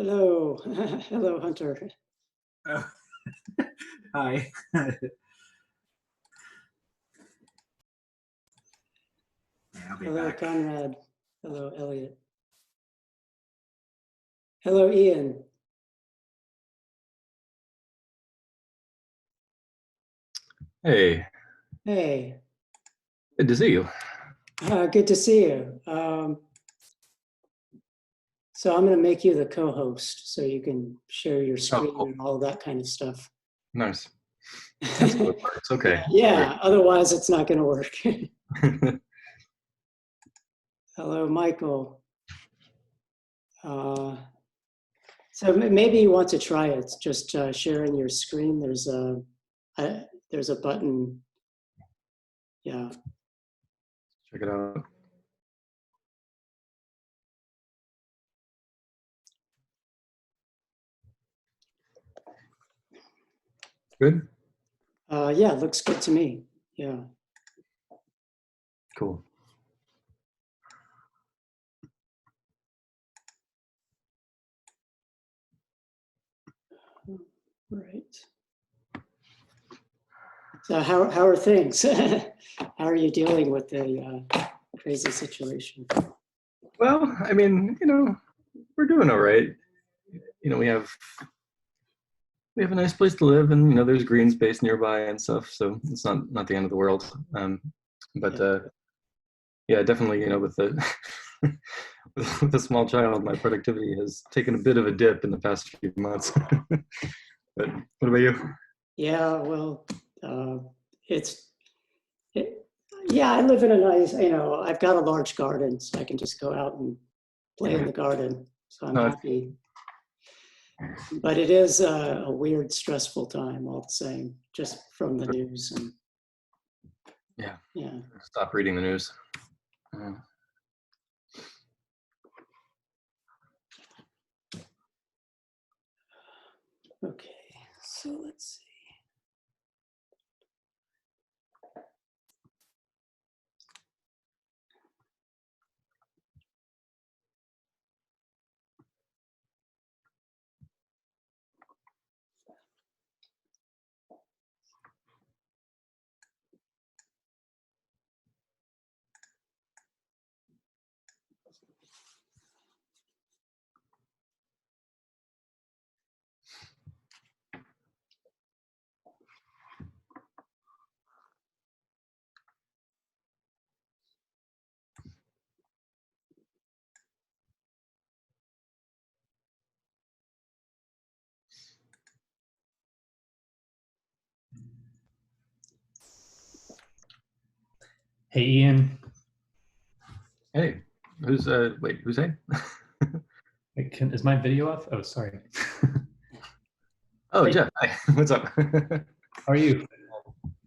Hello, hello, Hunter. Oh. Hi. Yeah, I'll be Hello, back. Conrad. Hello, Elliot. Hello, Ian. Hey. Hey. Good to see you. Good to see you. So I'm going to make you the co-host so you can share your screen cool. and all that kind of stuff. Nice. That's how it works. Okay. Yeah, otherwise it's not going to work. Hello, Michael. So maybe you want to try it. It's just sharing your screen. There's a button. Yeah. Check it out. Good? Yeah, looks good to me. Yeah. Cool. Right. So how are things? How are you dealing with the crazy situation? Well, I mean, we're doing all right. We have a nice place to live, and there's green space nearby and stuff, so it's not the end of the world. Yeah, definitely, with the with a small child, my productivity has taken a bit of a dip in the past few months. But what about you? Yeah, well, yeah, I live in a nice, I've got a large garden, so I can just go out and play in the garden. So I'm happy. But it is a weird, stressful time all the same, just from the news. And yeah. Stop reading the news. Okay, so let's see. Hey, Ian. Hey, who's hey? Wait, is my video off? Oh, sorry. Oh, hey. Jeff, hi. What's up? How are you?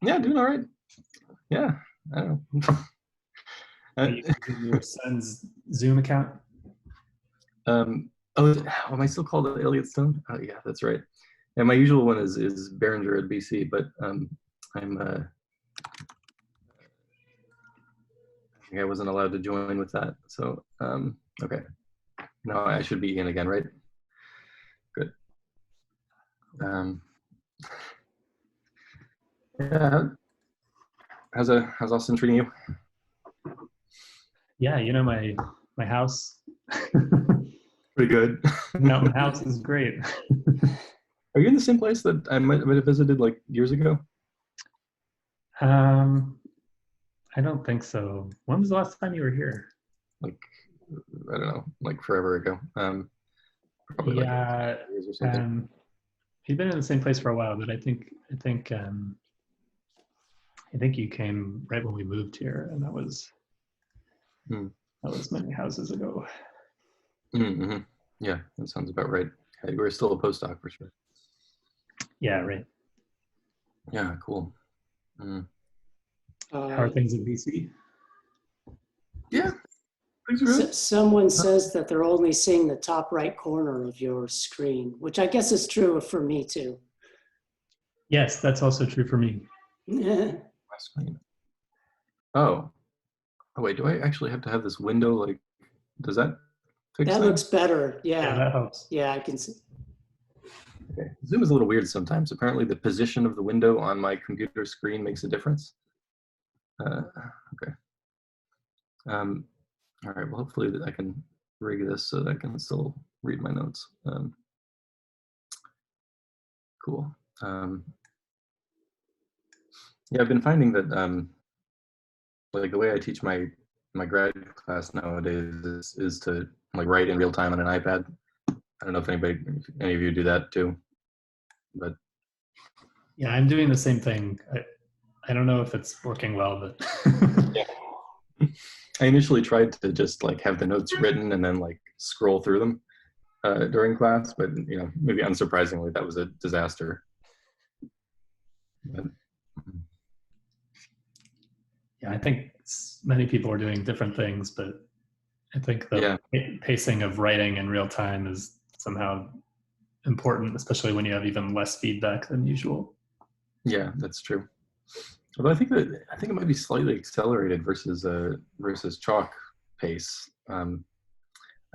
Yeah, doing all right. Yeah, I don't know. Are you using your son's Zoom account? Am I still called Elliot Stone? Oh, yeah, that's right. And my usual one is Biringer at BC, but I think I wasn't allowed to join with that. So, okay. No, I should be in again, right? Good. Yeah. How's Austin treating you? Yeah, my house. Pretty good. No, my house is great. Are you in the same place that I might have visited like years ago? I don't think so. When was the last time you were here? Like, I don't know, like forever ago. Probably yeah, like years or something. You've been in the same place for a while, but I think you came right when we moved here, and that was many houses ago. Mm-hmm. Yeah, that sounds about right. Yeah, you were still a postdoc for sure. Yeah, right. Yeah, cool. How are things in BC? Yeah, things are good. Someone says that they're only seeing the top right corner of your screen, which I guess is true for me too. Yes, that's also true for me. My screen. Oh, wait, do I actually have to have this window? Like, does that fix That that? looks better. Yeah, Yeah. that helps. Yeah, I can see. Okay. Zoom is a little weird sometimes. Apparently the position of the window on my computer screen makes a difference. Okay. All right, well, hopefully I can rig this so that I can still read my notes. Cool. Yeah, I've been finding that like the way I teach my grad class nowadays is to like write in real time on an iPad. I don't know if any of you do that too, but Yeah, I'm doing the same thing. I don't know if it's working well, but I initially tried to just like have the notes written and then like scroll through them during class, but you know, maybe unsurprisingly, that was a disaster. But, yeah, I think many people are doing different things, but I think the pacing of writing in real time is somehow important, especially when you have even less feedback than usual. yeah, that's true. Although I think it might be slightly accelerated versus chalk pace. I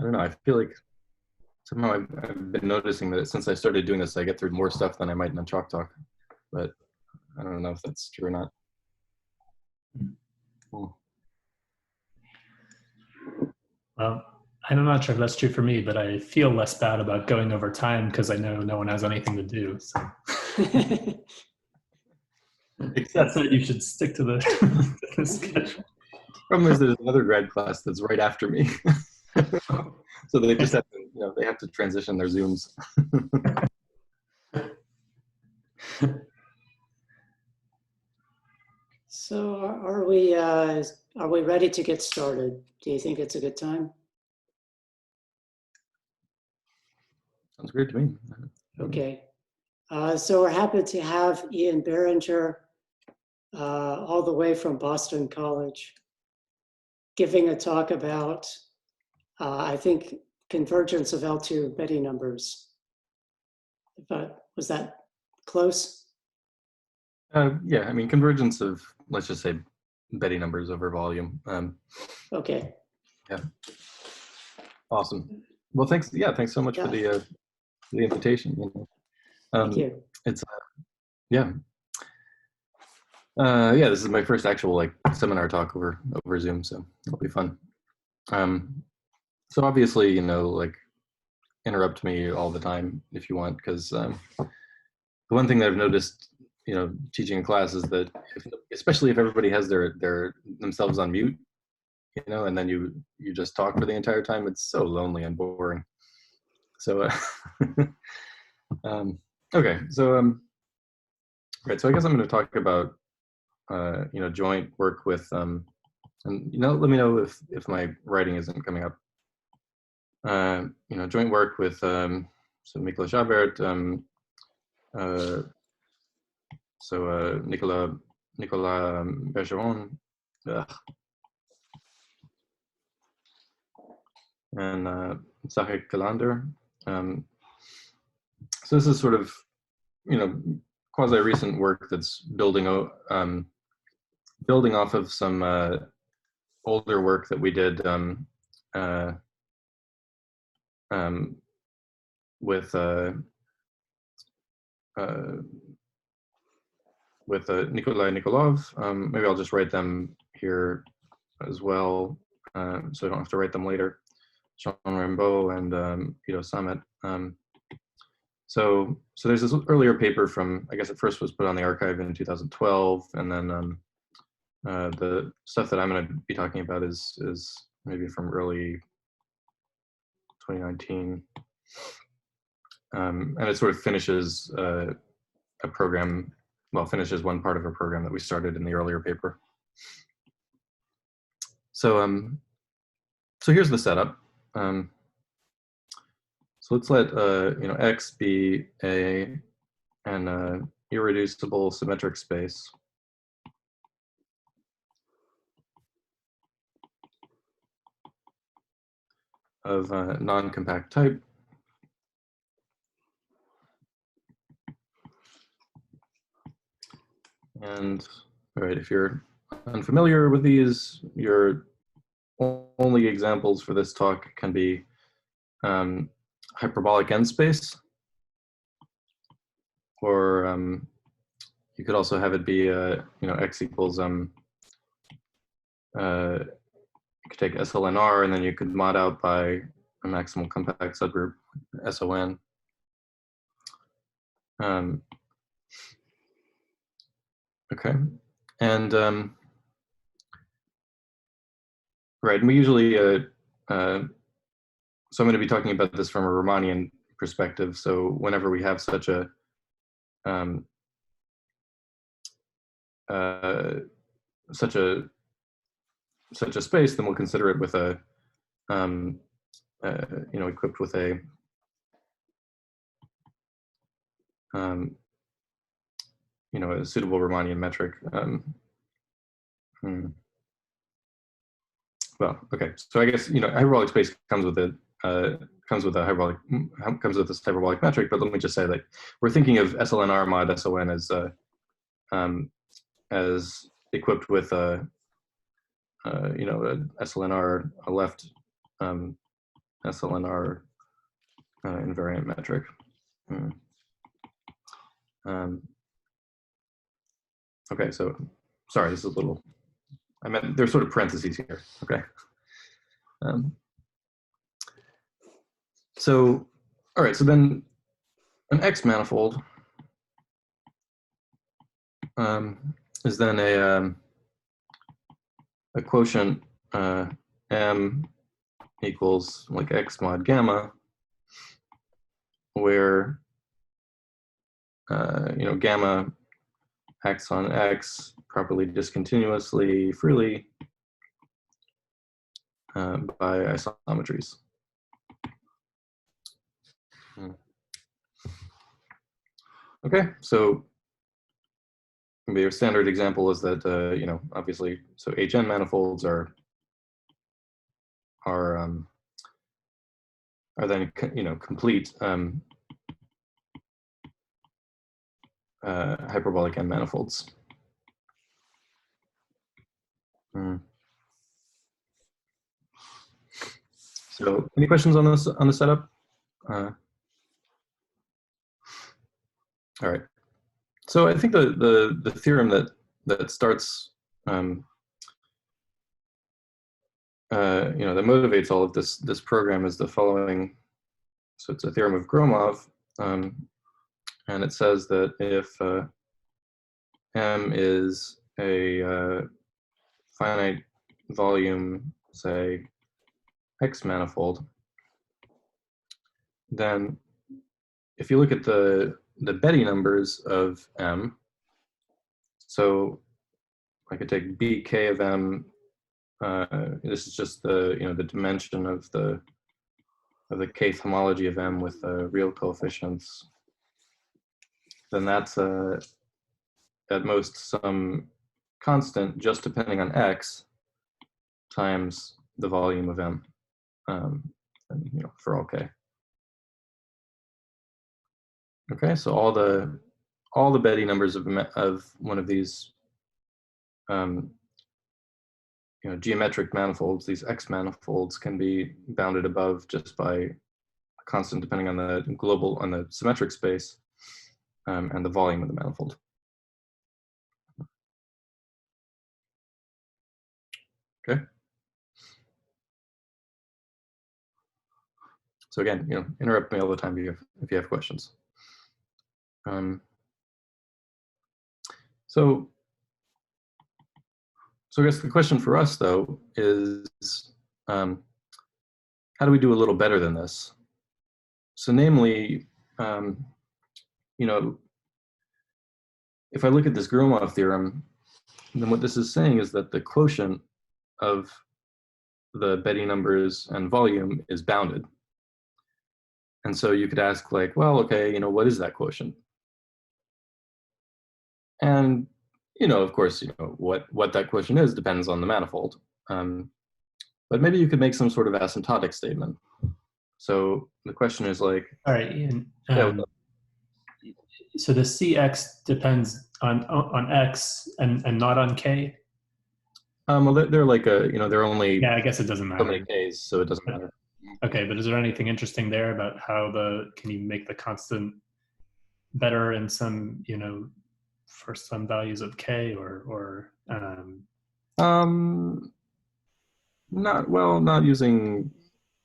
don't know. I feel like somehow I've been noticing that since I started doing this, I get through more stuff than I might in a chalk talk. But I don't know if that's true or not. Cool. Well, I'm not sure if that's true for me, but I feel less bad about going over time because I know no one has anything to do. So that said, you should stick to the schedule. Problem is, there's another grad class that's right after me, so they just have to, you know, they have to transition their Zooms. So are we ready to get started? Do you think it's a good time? Sounds great to me. Okay. So we're happy to have Ian Biringer all the way from Boston College giving a talk about, I think, convergence of L2 Betti numbers. But was that close? Yeah, I mean, convergence of, let's just say, Betti numbers over volume. Okay. Yeah. Awesome. Well, thanks. Yeah, thanks so much for the invitation. You know. Thank you. It's yeah. Yeah, this is my first actual like seminar talk over Zoom, so it'll be fun. So obviously, you know, like interrupt me all the time if you want, because the one thing that I've noticed, you know, teaching a class is that especially if everybody has their themselves on mute, you know, and then you just talk for the entire time, it's so lonely and boring. So okay, so right, so I guess I'm going to talk about you know, joint work with and you know, let me know if my writing isn't coming up. You know, joint work with so Nikolov Abert, so Nikolov Bergeron, and Samet-Gelander. So this is sort of, you know, quasi-recent work that's building off of some older work that we did with Nikolov. Maybe I'll just write them here as well, so I don't have to write them later. Raimbault and Samet. So there's this earlier paper from, I guess it first was put on the archive in 2012, and then the stuff that I'm going to be talking about is maybe from early 2019, and it sort of finishes a program. Well, finishes one part of a program that we started in the earlier paper. So so here's the setup. So let's let you know, X be an irreducible symmetric space. Of non-compact type. And all right, if you're unfamiliar with these, your only examples for this talk can be hyperbolic n space, or you could also have it be x equals you could take SLNR, and then you could mod out by a maximal compact subgroup SON. Okay, and right, and we usually so I'm going to be talking about this from a Riemannian perspective. So whenever we have such a space, then we'll consider it with a equipped with a a suitable Riemannian metric. Well, okay. So I guess hyperbolic space comes with a this hyperbolic metric. But let me just say, like, we're thinking of SLNR mod SON as equipped with a SLNR, a left SLNR invariant metric. Okay, so sorry, this is a little. I meant there's sort of parentheses here. Okay. So, all right. So then, an X manifold is then a quotient M equals like X mod gamma, where gamma acts on X properly discontinuously freely by isometries. Okay, so maybe your standard example is that obviously, so HN manifolds are then complete hyperbolic n manifolds. So, any questions on this, on the setup? All right. So I think the theorem that starts that motivates all of this program is the following. So it's a theorem of Gromov, and it says that if M is a finite volume, say X manifold, then if you look at the Betti numbers of M, so I could take BK of M. This is just the the dimension of the kth homology of M with real coefficients. Then that's at most some constant just depending on X times the volume of M, and for all K. Okay, so all the Betti numbers of one of these geometric manifolds, these X manifolds, can be bounded above just by a constant depending on the symmetric space and the volume of the manifold. Okay. So again, interrupt me all the time if you have questions. So I guess the question for us, though, is how do we do a little better than this? So namely, if I look at this Gromov theorem, then what this is saying is that the quotient of the Betti numbers and volume is bounded. And so you could ask, like, well, okay, what is that quotient? And of course, what that quotient is depends on the manifold. But maybe you could make some sort of asymptotic statement. So the question is like, all right, Ian. So the CX depends on X and not on K. Well, they're like they're only I guess it doesn't matter. so many Ks, so it doesn't matter. Okay, but is there anything interesting there about how can you make the constant better in some, for some values of k or not using,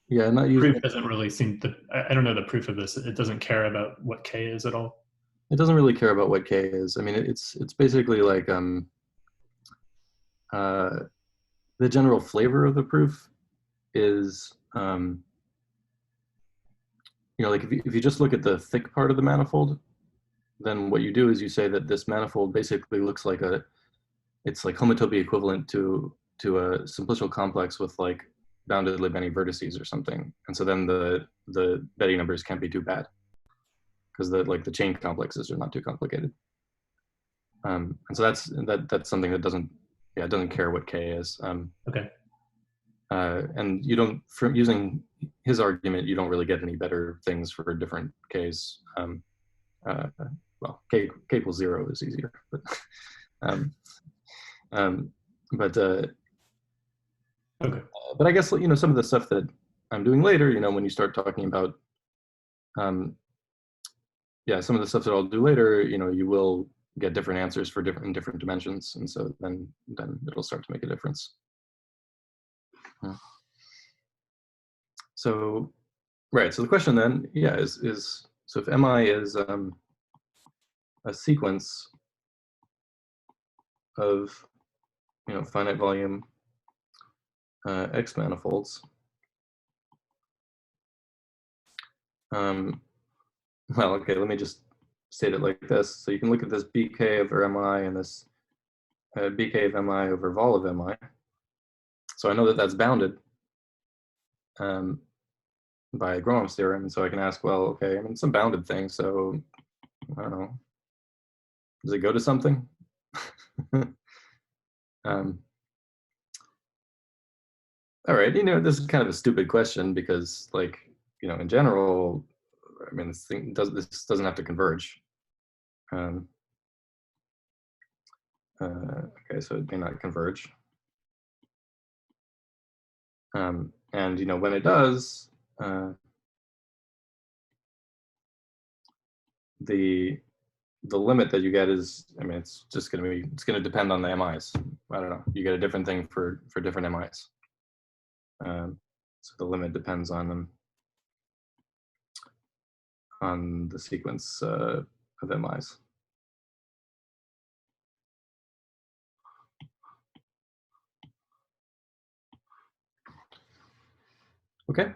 not using. Proof doesn't really seem to, I don't know the proof of this. It doesn't care about what k is at all. It doesn't really care about what k is. I mean, it's basically like the general flavor of the proof is, like if you just look at the thick part of the manifold, then what you do is you say that this manifold basically looks like it's like homotopy equivalent to a simplicial complex with like boundedly many vertices or something. And so then the Betti numbers can't be too bad because the chain complexes are not too complicated. And so that's something that doesn't care what k is. Okay. And you don't, from using his argument, you don't really get any better things for different k's. Well, k equals 0 is easier, but okay. But I guess some of the stuff that I'm doing later, when you start talking about, some of the stuff that I'll do later, you will get different answers for different dimensions, and so then it'll start to make a difference. So, right. So the question then, is so if mi is a sequence of finite volume X manifolds. Well, okay, let me just state it like this. So you can look at this bk over mi and this bk of mi over vol of mi. So I know that that's bounded by Gromov's theorem, and so I can ask, well, okay, I mean, it's a bounded thing, so I don't know. Does it go to something? All right, this is kind of a stupid question because, in general, I mean, this doesn't have to converge. Okay, so it may not converge. And when it does, the limit that you get is, I mean, it's going to depend on the MIs. I don't know. You get a different thing for different MIs. So the limit depends on them, on the sequence of MIs. Okay.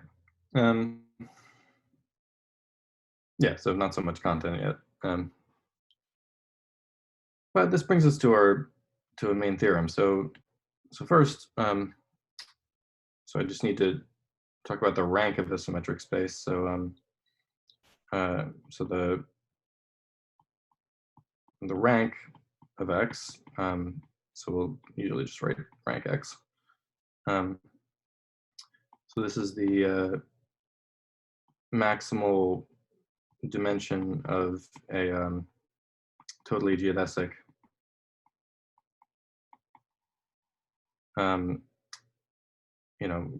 So not so much content yet. But this brings us to a main theorem. So first, so I just need to talk about the rank of the symmetric space. So so the rank of X. So we'll usually just write rank X. So this is the maximal dimension of a totally geodesic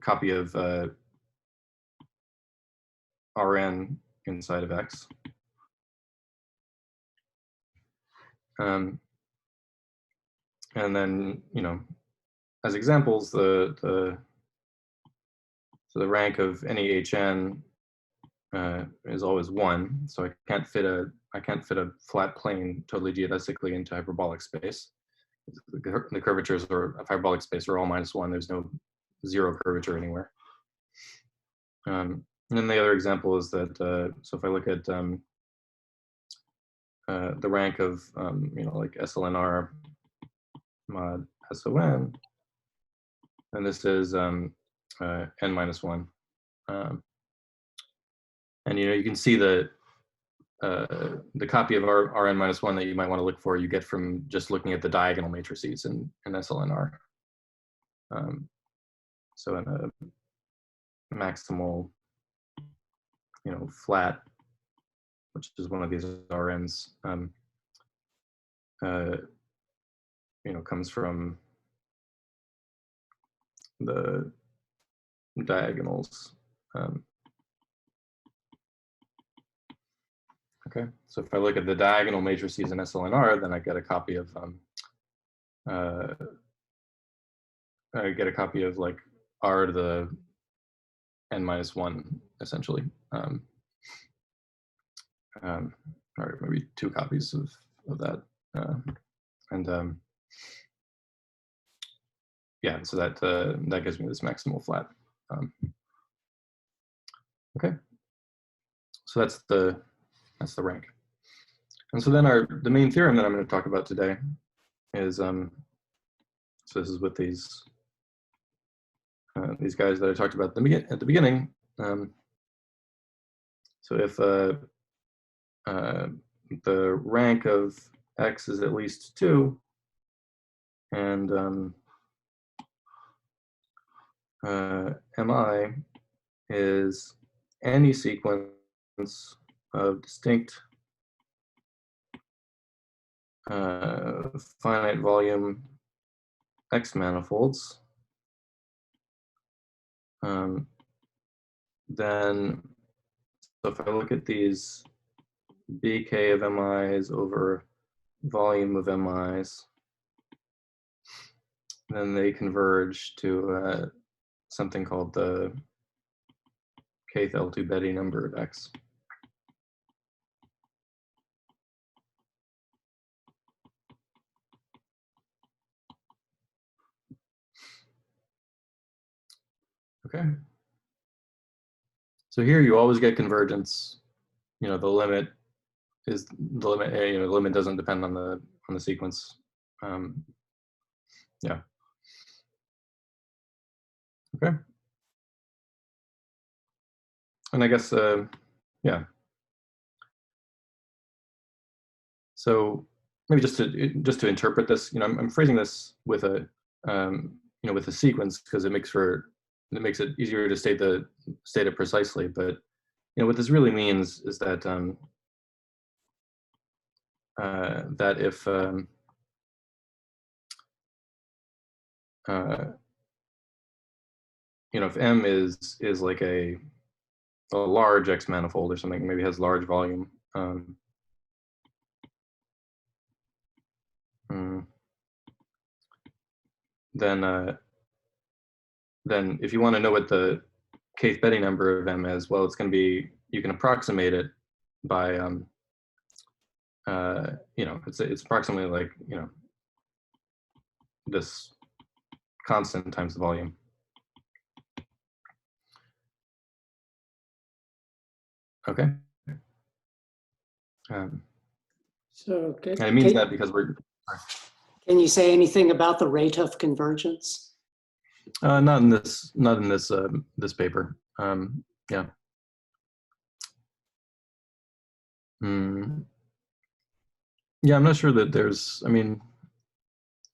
copy of Rn inside of X. And then, as examples, the rank of any Hn is always 1. So I can't fit a flat plane totally geodesically into hyperbolic space. The curvatures of hyperbolic space are all -1. There's no 0 curvature anywhere. And then the other example is that, so if I look at the rank of, like SLNR mod SON, and this is n-1. And you can see the copy of Rn-1 that you might want to look for, you get from just looking at the diagonal matrices in SLNR. So in a maximal, flat, which is one of these Rns, comes from the diagonals Okay, so if I look at the diagonal matrices in SLNR, then I get a copy of like R to the n-1 essentially, or maybe 2 copies of that, yeah, so that gives me this maximal flat. Okay, so that's the rank. And so then the main theorem that I'm going to talk about today is so this is with these guys that I talked about at the beginning. So if the rank of X is at least 2, and MI is any sequence of distinct finite volume X manifolds, then so if I look at these BK of MIs over volume of MIs, then they converge to something called the kth L2 Betti number of X. Okay. So here you always get convergence. You know, the limit is the limit. You know, the limit doesn't depend on the sequence. Yeah. Okay. And I guess yeah. So maybe just to interpret this, you know, I'm phrasing this with a you know, with a sequence because it makes it easier to state it precisely. But you know, what this really means is that that if you know, if M is like a large X manifold or something, maybe has large volume, then if you want to know what the kth Betti number of M is, well, it's going to be, you can approximate it by you know, it's approximately like, you know, this constant times the volume. Okay. So and it means that because we're. Can you say anything about the rate of convergence? Not in this this paper. Yeah. Yeah, I'm not sure that there's. I mean,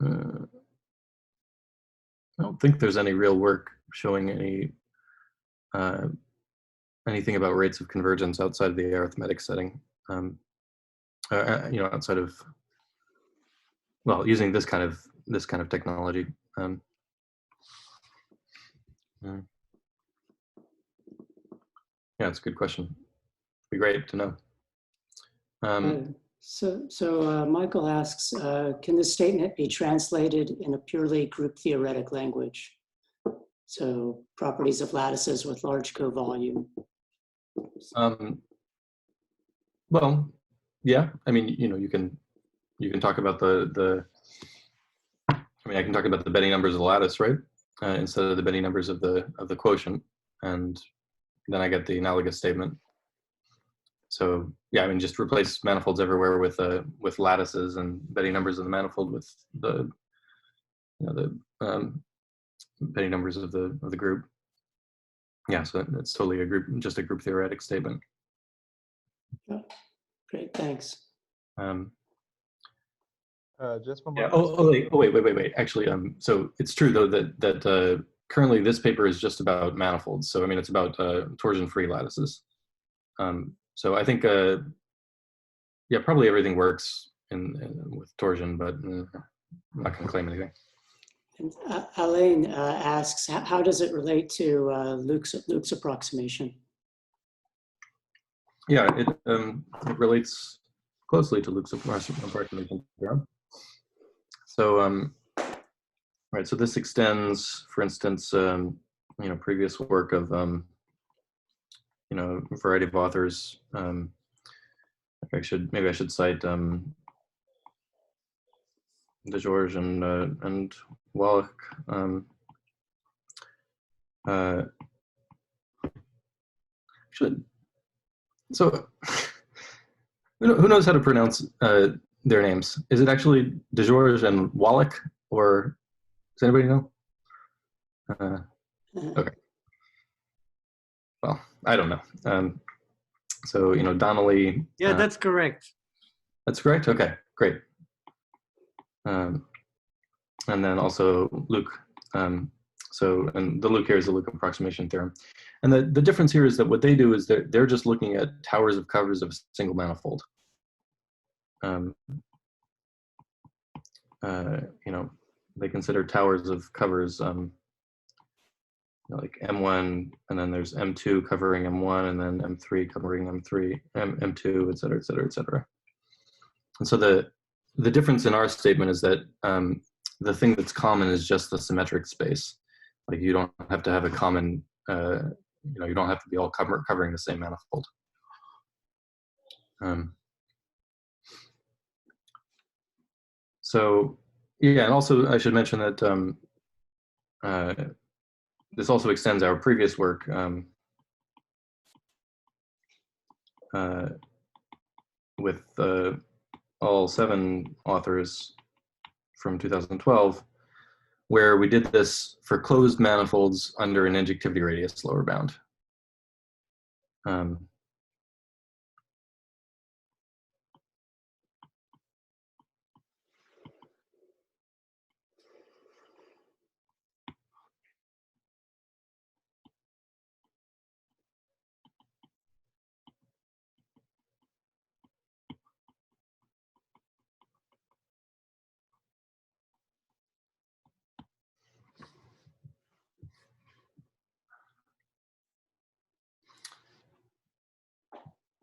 I don't think there's any real work showing anything about rates of convergence outside of the arithmetic setting. You know, outside of, well, using this kind of technology. Yeah, it's a good question. It'd be great to know. So Michael asks, can this statement be translated in a purely group theoretic language? So properties of lattices with large co-volume. Well, yeah. I mean, you know, you can talk about the. I mean, I can talk about the Betti numbers of the lattice, right? Instead of the Betti numbers of the quotient, and then I get the analogous statement. So yeah, I mean, just replace manifolds everywhere with lattices and Betti numbers of the manifold with the, you know, the Betti numbers of the group. Yeah, so it's totally just a group theoretic statement. Yeah. Great, thanks. Just one yeah. more. Wait. Actually, so it's true though that currently this paper is just about manifolds. So I mean, it's about torsion-free lattices. So I think, yeah, probably everything works with torsion, but I'm not going to claim anything. And Alain asks, how does it relate to Luke's approximation? Yeah, it relates closely to Luke's approximation theorem. So, right, so this extends, for instance, previous work of, a variety of authors. Maybe I should cite De George and Wallach. So, who knows how to pronounce their names? Is it actually De George and Wallach, or does anybody know? Okay. Well, I don't know. So, Donnelly. Yeah, that's correct. That's correct? Okay, great. And then also Luke. And the Luke here is the Luke approximation theorem. And the difference here is that what they do is they're just looking at towers of covers of a single manifold. They consider towers of covers like M1, and then there's M2 covering M1, and then M3 covering M3, M2, et cetera, et cetera, et cetera. And so the difference in our statement is that the thing that's common is just the symmetric space. Like you don't have to have a common, you don't have to be all covering the same manifold. So yeah, and also I should mention that this also extends our previous work with all 7 authors from 2012, where we did this for closed manifolds under an injectivity radius lower bound.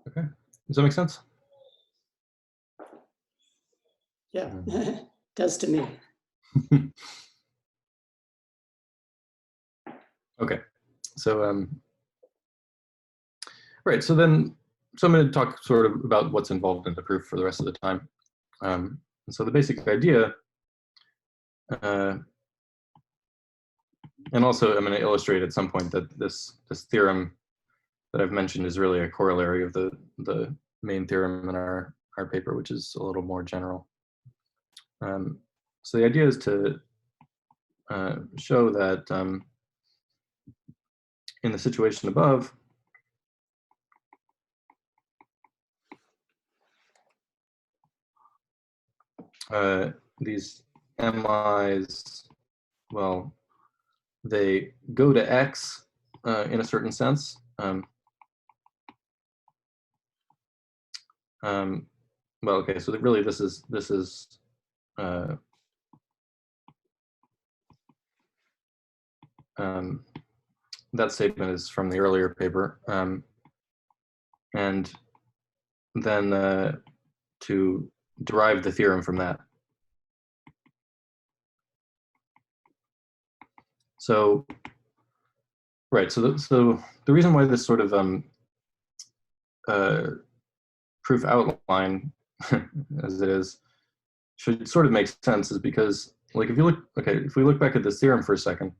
Okay, does that make sense? Yeah, does to me. Okay, so right, so I'm going to talk sort of about what's involved in the proof for the rest of the time. And so the basic idea, and also I'm going to illustrate at some point that this theorem that I've mentioned is really a corollary of the main theorem in our paper, which is a little more general. So the idea is to show that in the situation above, these MIs, well, they go to X in a certain sense. Well, okay, so really this is that statement is from the earlier paper, and then to derive the theorem from that. So, right, so the reason why this sort of proof outline, as it is, should sort of make sense is because, like, if we look back at this theorem for a second,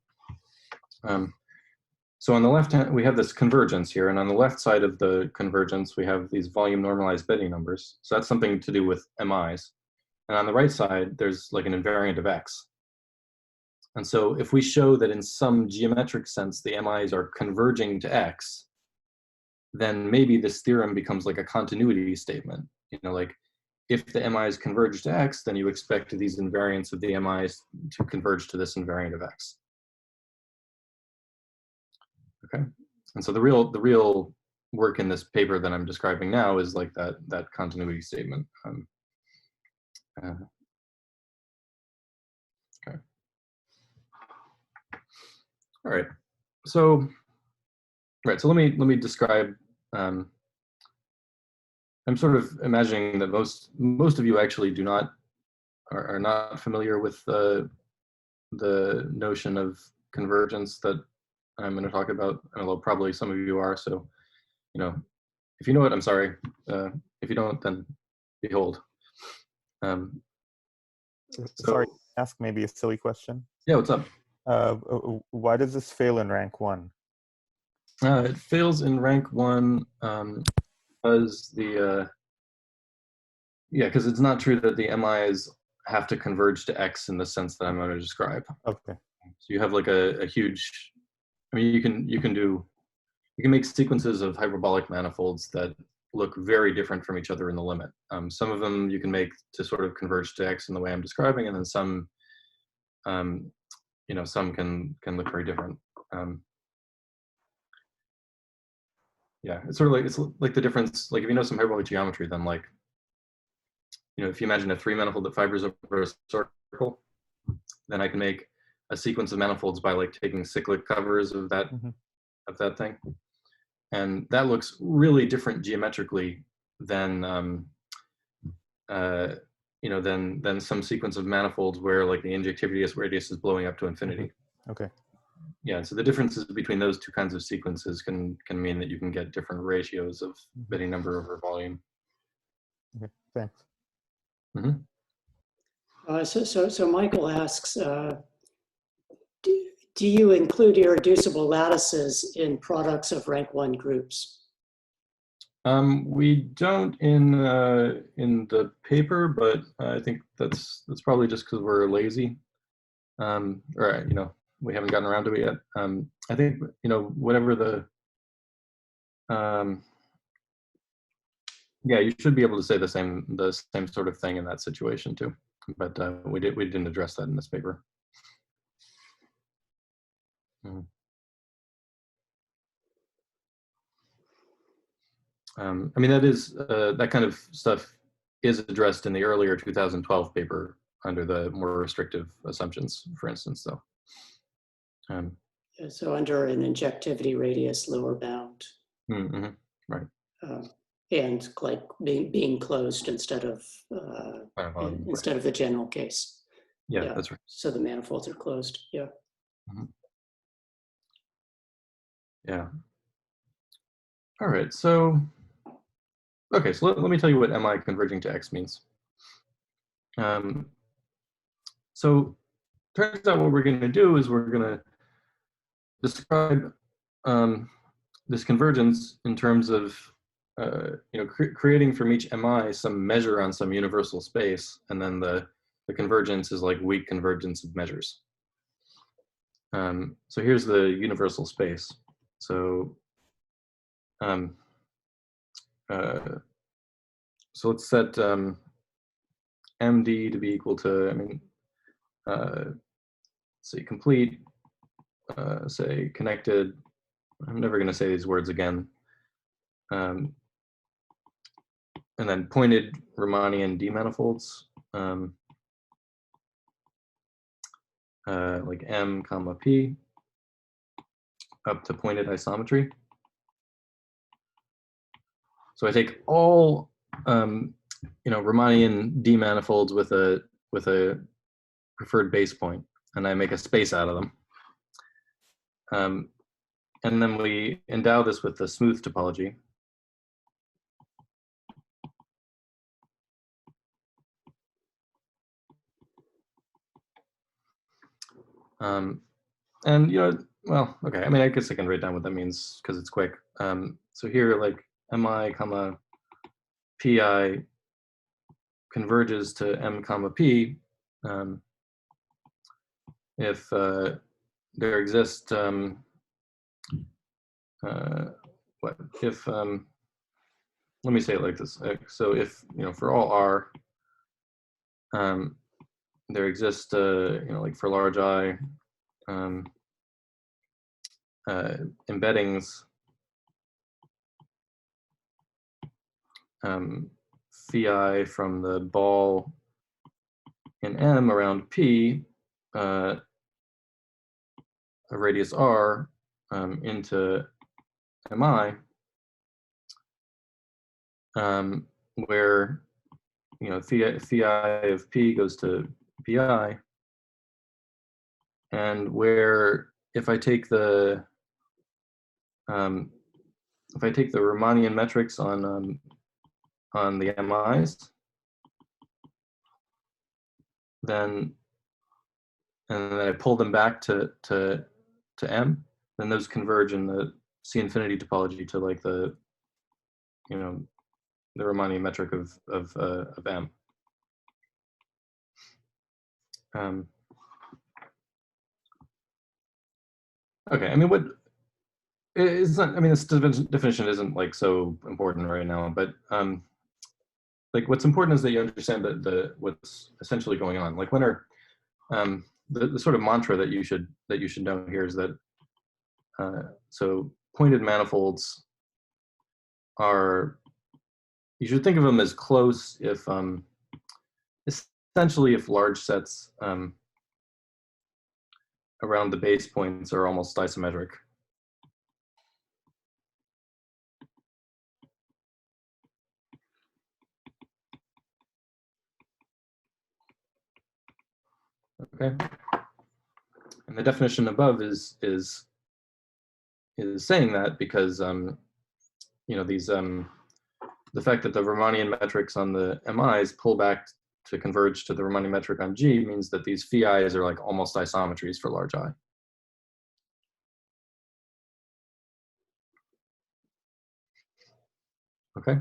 so on the left hand, we have this convergence here, and on the left side of the convergence, we have these volume normalized Betti numbers. So that's something to do with MIs. And on the right side, there's like an invariant of X. And so if we show that in some geometric sense, the MIs are converging to X, then maybe this theorem becomes like a continuity statement. Like if the MIs converge to X, then you expect these invariants of the MIs to converge to this invariant of X. Okay, and so the real work in this paper that I'm describing now is like that continuity statement. Okay. All right. So, right. So let me describe. I'm sort of imagining that most of you actually are not familiar with the notion of convergence that I'm going to talk about, although probably some of you are. So, if you know it, I'm sorry. If you don't, then behold. Sorry, ask maybe a silly question. Yeah, what's up? Why does this fail in rank 1? It fails in rank 1 because because it's not true that the MIs have to converge to X in the sense that I'm going to describe. Okay. So you have like a huge, I mean, you can make sequences of hyperbolic manifolds that look very different from each other in the limit. Some of them you can make to sort of converge to X in the way I'm describing, and then some, some can look very different. Yeah, it's like the difference. Like if you know some hyperbolic geometry, then like, if you imagine a 3 manifold that fibers over a circle, then I can make a sequence of manifolds by like taking cyclic covers of that thing, and that looks really different geometrically than than some sequence of manifolds where like the injectivity radius is blowing up to infinity. Okay. Yeah, so the differences between those two kinds of sequences can mean that you can get different ratios of Betti number over volume. Okay, thanks. So Michael asks, do you include irreducible lattices in products of rank 1 groups? We don't in the paper, but I think that's probably just because we're lazy, or we haven't gotten around to it yet. I think whatever the you should be able to say the same sort of thing in that situation too, but we didn't address that in this paper. I mean, that kind of stuff is addressed in the earlier 2012 paper under the more restrictive assumptions, for instance, though. So under an injectivity radius lower bound. Right. And like being closed instead of the general case. Yeah, that's right. So the manifolds are closed. Yeah. Yeah. All right. So, okay. So let me tell you what MI converging to X means. So, turns out what we're going to do is we're going to describe this convergence in terms of creating from each MI some measure on some universal space, and then the convergence is like weak convergence of measures. So here's the universal space. So so let's set MD to be equal to, say complete, say connected. I'm never going to say these words again. And then pointed Riemannian D-manifolds, like M comma P, up to pointed isometry. So I take all Riemannian D-manifolds with a preferred base point, and I make a space out of them. And then we endow this with the smooth topology. And well, okay. I mean, I guess I can write down what that means because it's quick. So here, like MI comma PI converges to M comma P if there exists let me say it like this. So if for all R, there exists like for large I, embeddings phi from the ball in M around P a radius r into mi, where phi of p goes to pi, and where if I take the Riemannian metrics on the mi's, then I pull them back to M, then those converge in the C infinity topology to like the Riemannian metric of M. Okay, I mean, what it's not. I mean, this definition isn't like so important right now, but like what's important is that you understand what's essentially going on. Like when are the sort of mantra that you should know here is that so pointed manifolds are, you should think of them as close if essentially if large sets around the base points are almost isometric. Okay, and the definition above is saying that because these the fact that the Riemannian metrics on the MIs pull back to converge to the Riemannian metric on G means that these phi's are like almost isometries for large I. Okay,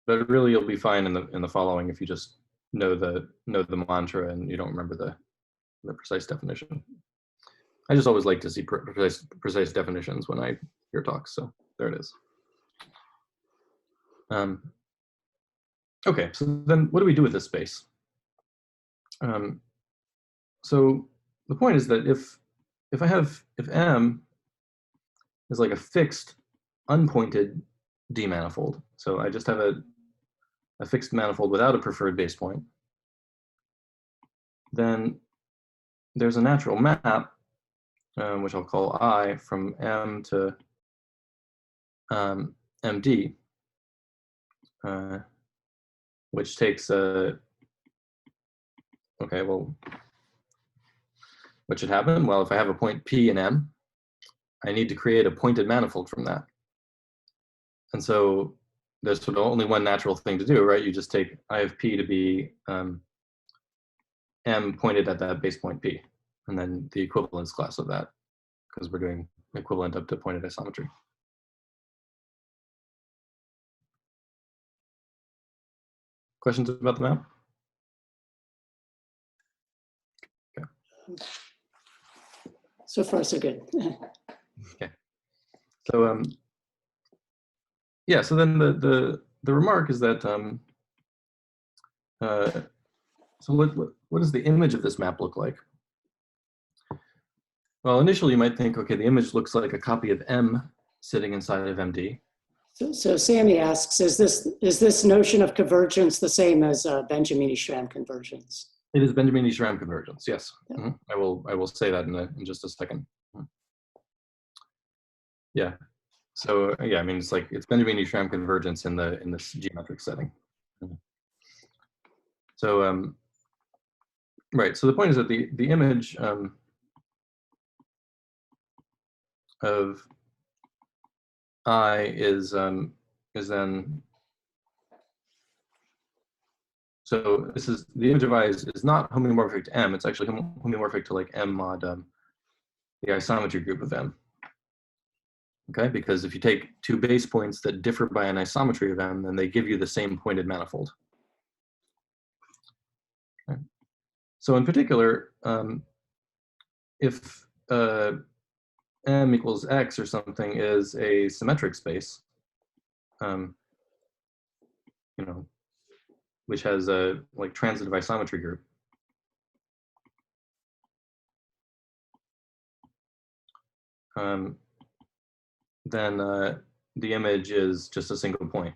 but really you'll be fine in the following if you just know the mantra and you don't remember the precise definition. I just always like to see precise definitions when I hear talks, so there it is. Okay, so then what do we do with this space? So the point is that if M is like a fixed unpointed D manifold, so I just have a fixed manifold without a preferred base point, then there's a natural map, which I'll call I, from M to MD, which takes a, okay, well, what should happen? Well, if I have a point P in M, I need to create a pointed manifold from that. And so there's sort of only one natural thing to do, right? You just take I of P to be M pointed at that base point P, and then the equivalence class of that, because we're doing equivalent up to pointed isometry. Questions about the map? Okay. So far, so good. Okay. So yeah. So then the remark is that so what does the image of this map look like? Well, initially you might think, okay, the image looks like a copy of M sitting inside of MD. So Sammy asks, is this notion of convergence the same as Benjamini-Schramm convergence? It is Benjamini-Schramm convergence, yes. Yeah. I will say that in just a second. Yeah. So yeah, I mean it's Benjamini-Schramm convergence in this geometric setting. So right. So the point is that the image of I is then, so this is, the image of I is not homeomorphic to M, it's actually homeomorphic to like M mod the isometry group of M. Okay, because if you take two base points that differ by an isometry of M, then they give you the same pointed manifold. Okay. So in particular, if M equals X or something is a symmetric space, which has a like transitive isometry group, then the image is just a single point.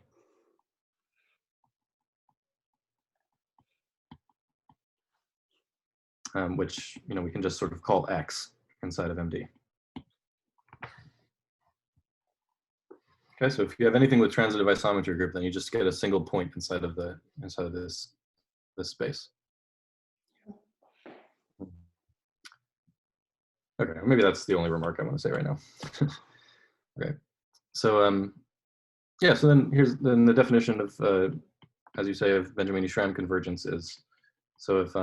which we can just sort of call X inside of MD. Okay, so if you have anything with transitive isometry group, then you just get a single point inside of this space. Okay, maybe that's the only remark I want to say right now. Okay, so yeah, so then here's the definition of, as you say, of Benjamini-Schramm convergence is, so if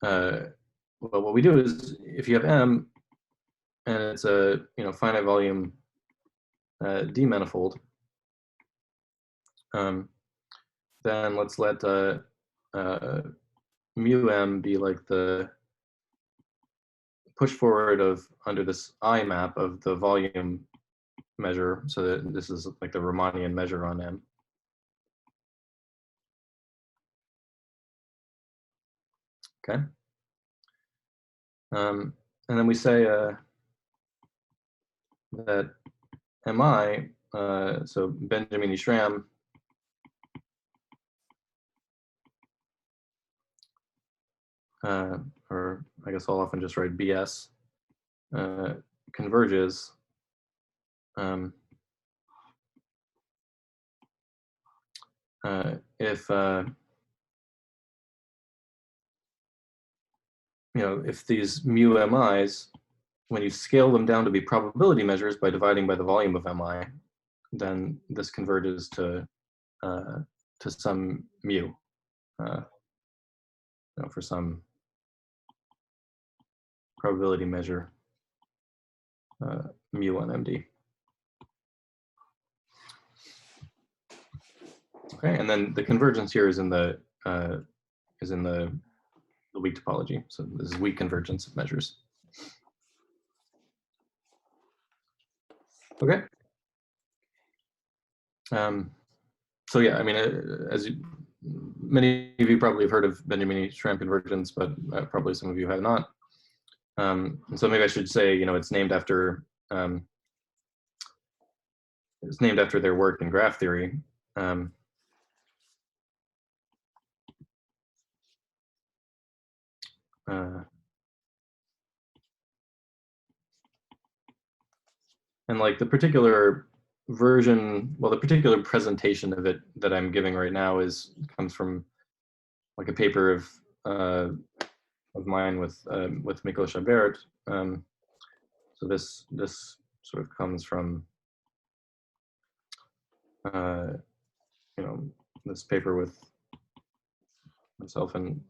well, what we do is if you have M and it's a finite volume D manifold, then let's let mu M be like the push forward of under this I map of the volume measure, so that this is like the Riemannian measure on M. Okay. And then we say that Mi, so Benjamini-Schramm, or I guess I'll often just write BS, converges if if these mu mi's, when you scale them down to be probability measures by dividing by the volume of mi, then this converges to some mu, for some probability measure mu on MD. Okay, and then the convergence here is in the weak topology. So this is weak convergence of measures. Okay. So yeah, I mean, many of you probably have heard of Benjamini-Schramm convergence, but probably some of you have not. And so maybe I should say, it's named after their work in graph theory. And like the particular version, well, the particular presentation of it that I'm giving right now comes from like a paper of mine with Miklos Abert. So this sort of comes from this paper with myself and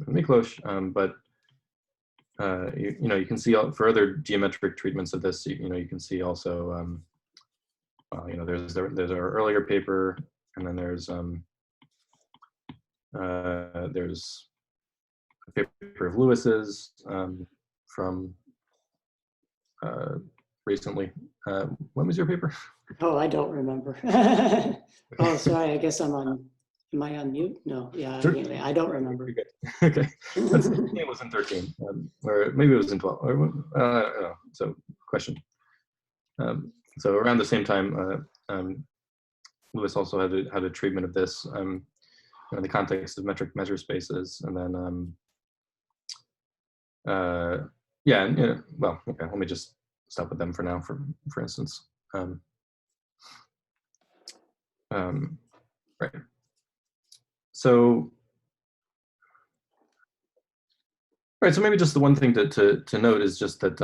Miklos, but you can see for other geometric treatments of this, you can see also there's our earlier paper, and then there's a paper of Lewis's from recently. When was your paper? Oh, I don't remember. Oh, sorry. I guess am I on mute? No. Yeah. Sure. Anyway, I don't remember. Okay. It was in 13, or maybe it was in 12. I don't know. So, question. So around the same time, Lewis also had a treatment of this in the context of metric measure spaces, and then yeah, well, okay. Let me just stop with them for now. For instance, right. So, right. So maybe just the one thing to note is just that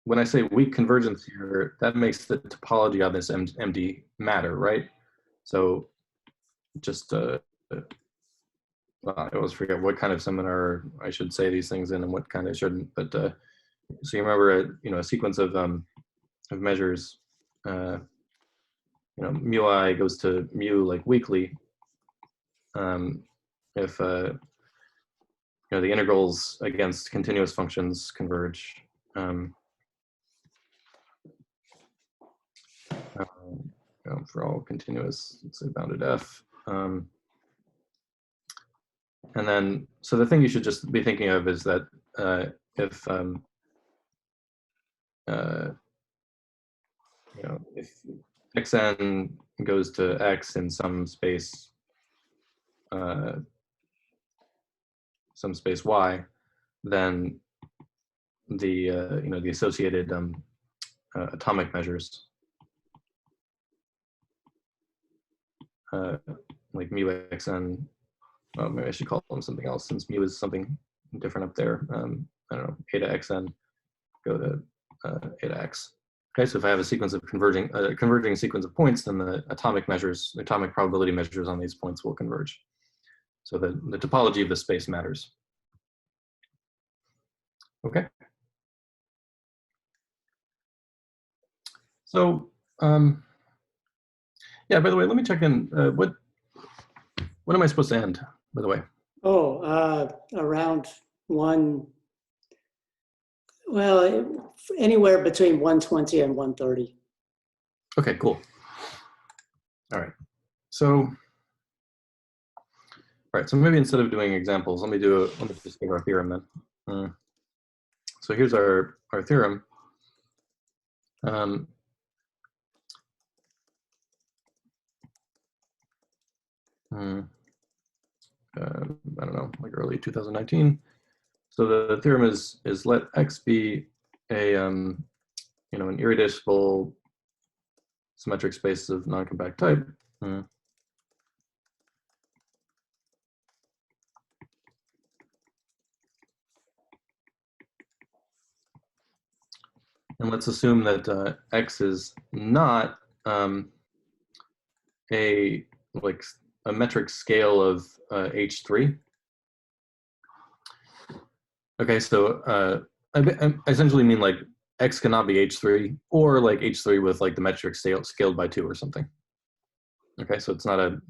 when I say weak convergence here, that makes the topology on this MD matter, right? So just well, I always forget what kind of seminar I should say these things in and what kind I shouldn't. But so you remember a sequence of measures. Mu I goes to mu like weakly. If the integrals against continuous functions converge. For all continuous, let's say bounded f. And then, so the thing you should just be thinking of is that if if xn goes to x in some space some space y, then the the associated atomic measures, like mu xn. Well, maybe I should call them something else since mu is something different up there. I don't know, eta xn go to eta x. Okay, so if I have a sequence of converging sequence of points, then the atomic measures, the atomic probability measures on these points will converge. So the topology of the space matters. Okay. So yeah, by the way, let me check in. What am I supposed to end, by the way? Oh, around one, well, anywhere between 120 and 130. Okay, cool. All right. So, all right. So maybe instead of doing examples, let me just give our theorem then. So here's our theorem. I don't know, like early 2019. So the theorem is let X be a an irreducible symmetric space of non-compact type. And let's assume that X is not a metric scale of H3. Okay, so I essentially mean like X cannot be H3 or like H3 with like the metric scaled by 2 or something. Okay, so it's not a,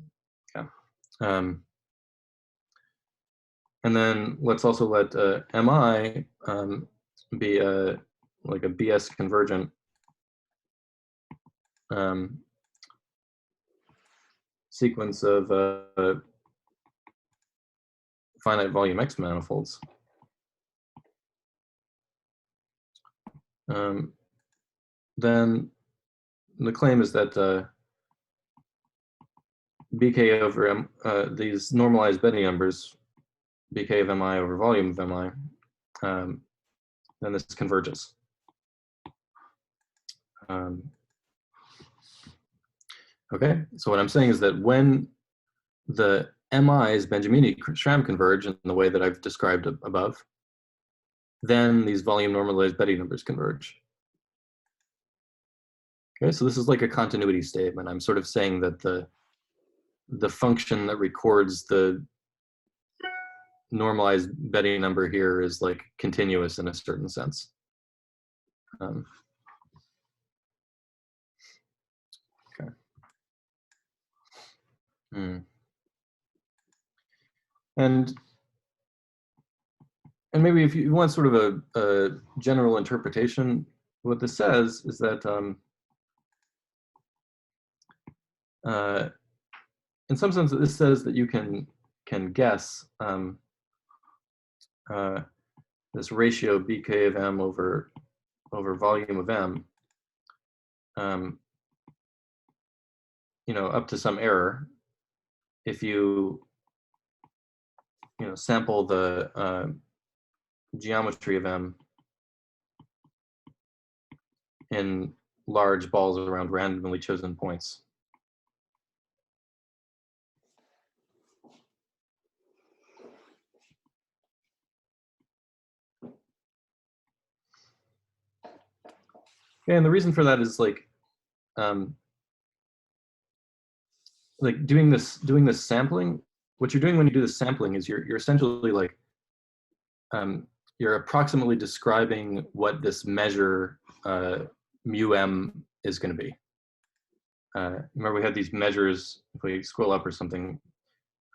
yeah. And then let's also let MI be like a BS convergent sequence of finite volume X manifolds. Then the claim is that BK over M, these normalized Betti numbers, BK of MI over volume of MI, then this converges. Okay, so what I'm saying is that when the MI's Benjamini-Schramm converge in the way that I've described above, then these volume normalized Betti numbers converge. Okay, so this is like a continuity statement. I'm sort of saying that the function that records the normalized Betti number here is like continuous in a certain sense. Okay. And maybe if you want sort of a general interpretation, what this says is that in some sense, this says that you can guess this ratio BK of M over volume of M, up to some error, if you sample the geometry of M in large balls around randomly chosen points. Okay, and the reason for that is like doing this sampling. What you're doing when you do this sampling is you're essentially like you're approximately describing what this measure mu m is going to be. Remember we had these measures, if we scroll up or something,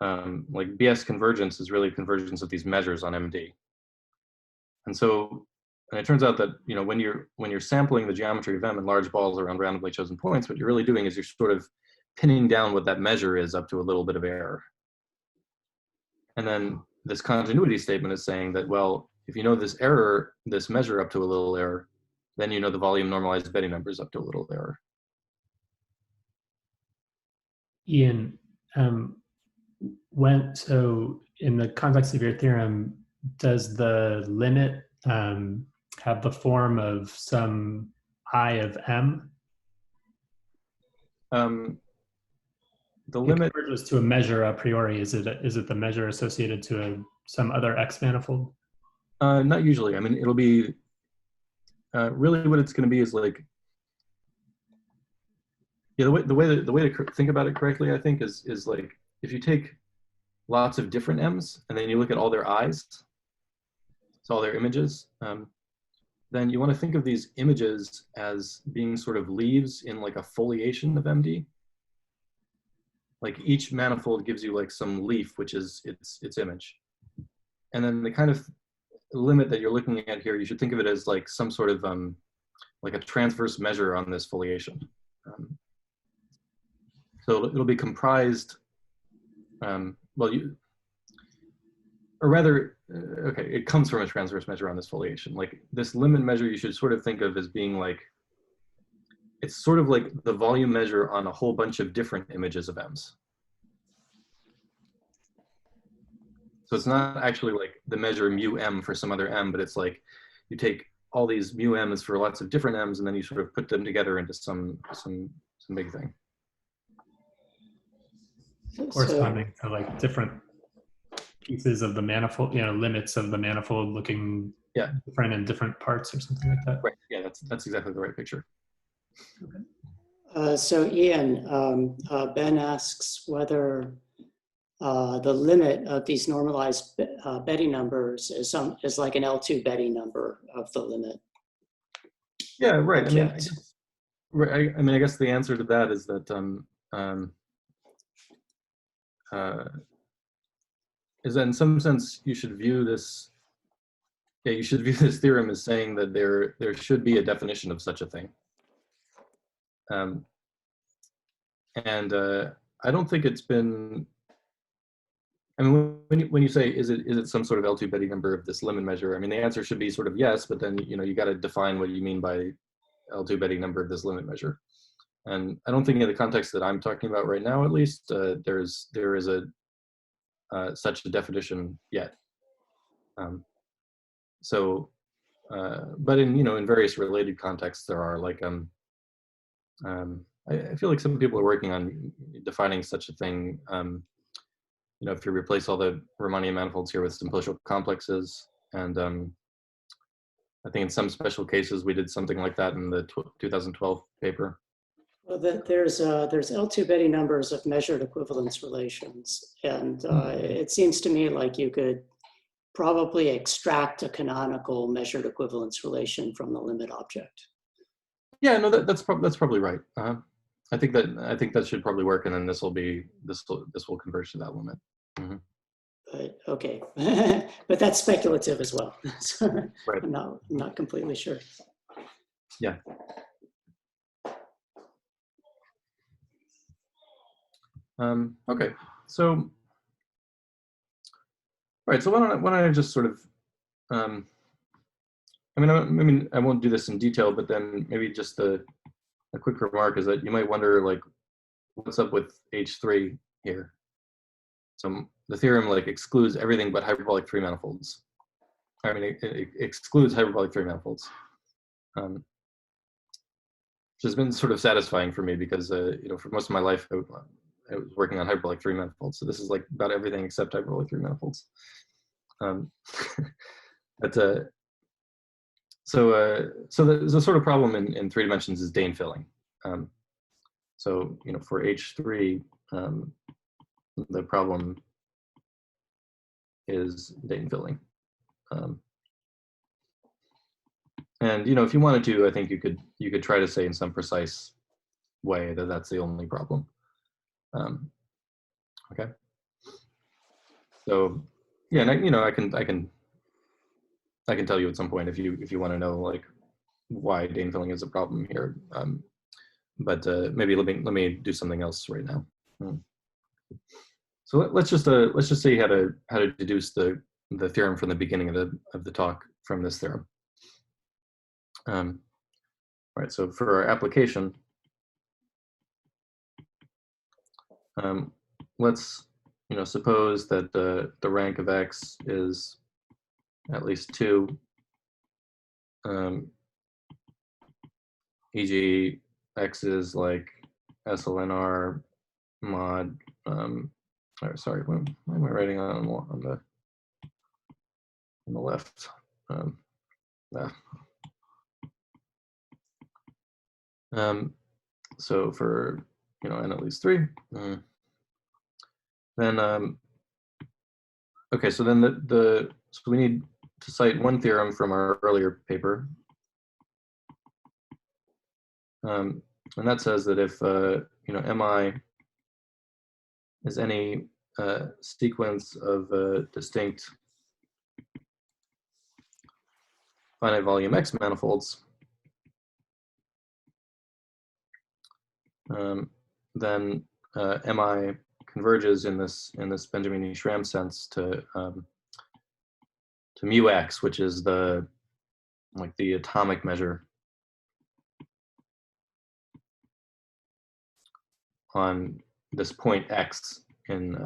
like BS convergence is really convergence of these measures on MD. And so, and it turns out that when you're sampling the geometry of M in large balls around randomly chosen points, what you're really doing is you're sort of pinning down what that measure is up to a little bit of error. And then this continuity statement is saying that, well, if you know this error, this measure up to a little error, then you know the volume normalized Betti numbers up to a little error. Ian, so in the context of your theorem, does the limit have the form of some I of m? The limit converges to a measure a priori. Is it the measure associated to some other x manifold? not usually. I mean, it'll be really what it's going to be is like, yeah, the way to think about it correctly, I think, is like if you take lots of different m's and then you look at all their i's, so all their images, then you want to think of these images as being sort of leaves in like a foliation of MD. Like each manifold gives you like some leaf, which is its image. And then the kind of limit that you're looking at here, you should think of it as like some sort of like a transverse measure on this foliation. So it'll be comprised, well, or rather, okay, it comes from a transverse measure on this foliation. Like this limit measure, you should sort of think of as being like, it's sort of like the volume measure on a whole bunch of different images of M's. So it's not actually like the measure mu M for some other M, but it's like you take all these mu M's for lots of different M's and then you sort of put them together into some big thing. Corresponding to like different pieces of the manifold, limits of the manifold looking different in different parts or something like that. Right. Yeah, that's exactly the right picture. Okay. So Ian, Ben asks whether the limit of these normalized Betti numbers is like an L2 Betti number of the limit. Yeah, right. Object. I mean, I guess the answer to that is that is that in some sense you should view this. Yeah, you should view this theorem as saying that there should be a definition of such a thing. And I don't think it's been. I mean, when you say is it some sort of L2 Betti number of this limit measure? I mean, the answer should be sort of yes, but then you got to define what you mean by L2 Betti number of this limit measure. And I don't think in the context that I'm talking about right now, at least, there is such a definition yet. But in various related contexts, there are like I feel like some people are working on defining such a thing. If you replace all the Riemannian manifolds here with simplicial complexes, and I think in some special cases we did something like that in the 2012 paper. Well, there's L2 Betti numbers of measured equivalence relations, and it seems to me like you could probably extract a canonical measured equivalence relation from the limit object. Yeah, no, that's probably right. I think that should probably work, and then this will converge to that limit. Mm-hmm. But okay, but that's speculative as well. So right. I'm not completely sure. Yeah. Okay, so all right. So why don't I just sort of I mean, I won't do this in detail, but then maybe just a quick remark is that you might wonder, like, what's up with H3 here? So the theorem like excludes everything but hyperbolic three manifolds. I mean, it excludes hyperbolic three manifolds, which has been sort of satisfying for me because for most of my life I was working on hyperbolic three manifolds. So this is like about everything except hyperbolic three manifolds. But so the sort of problem in 3 dimensions is Dane filling. So for H3, the problem is Dane filling. And if you wanted to, I think you could try to say in some precise way that that's the only problem. Okay. So yeah, and I can tell you at some point if you want to know like why Dane filling is a problem here. But maybe let me do something else right now. So let's just say how to deduce the theorem from the beginning of the talk from this theorem. All right. So for our application, let's suppose that the rank of X is at least 2, e.g. X is like SLNR mod, or sorry, why am I writing on the left? So for n at least 3, then okay, so then so we need to cite one theorem from our earlier paper, and that says that if mi is any sequence of distinct finite volume X manifolds, then mi converges in this Benjamini-Schramm sense to mu X, which is the atomic measure on this point X in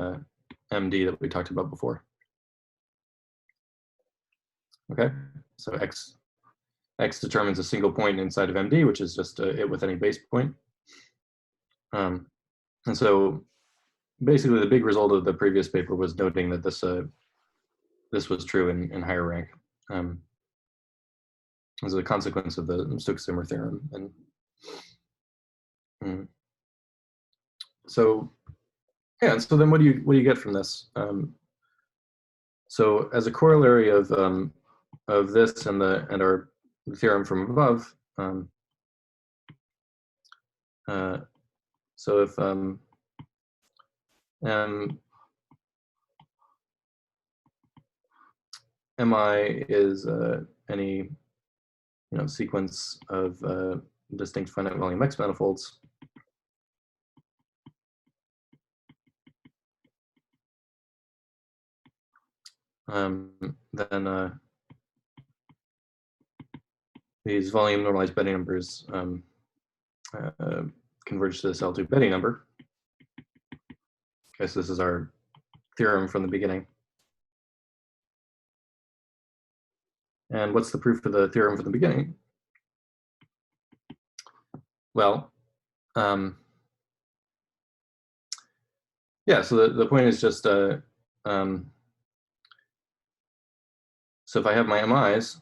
MD that we talked about before. Okay, so X determines a single point inside of MD, which is just it with any base point. And so basically the big result of the previous paper was noting that this was true in higher rank as a consequence of the Stokes-Zimmer theorem. And so yeah, and so then what do you get from this? So as a corollary of this and our theorem from above, so if mi is any sequence of distinct finite volume X manifolds, then these volume normalized Betti numbers converge to this L2 Betti number. Okay, so this is our theorem from the beginning. And what's the proof of the theorem from the beginning? Well, yeah, so the point is just, so if I have my MIs,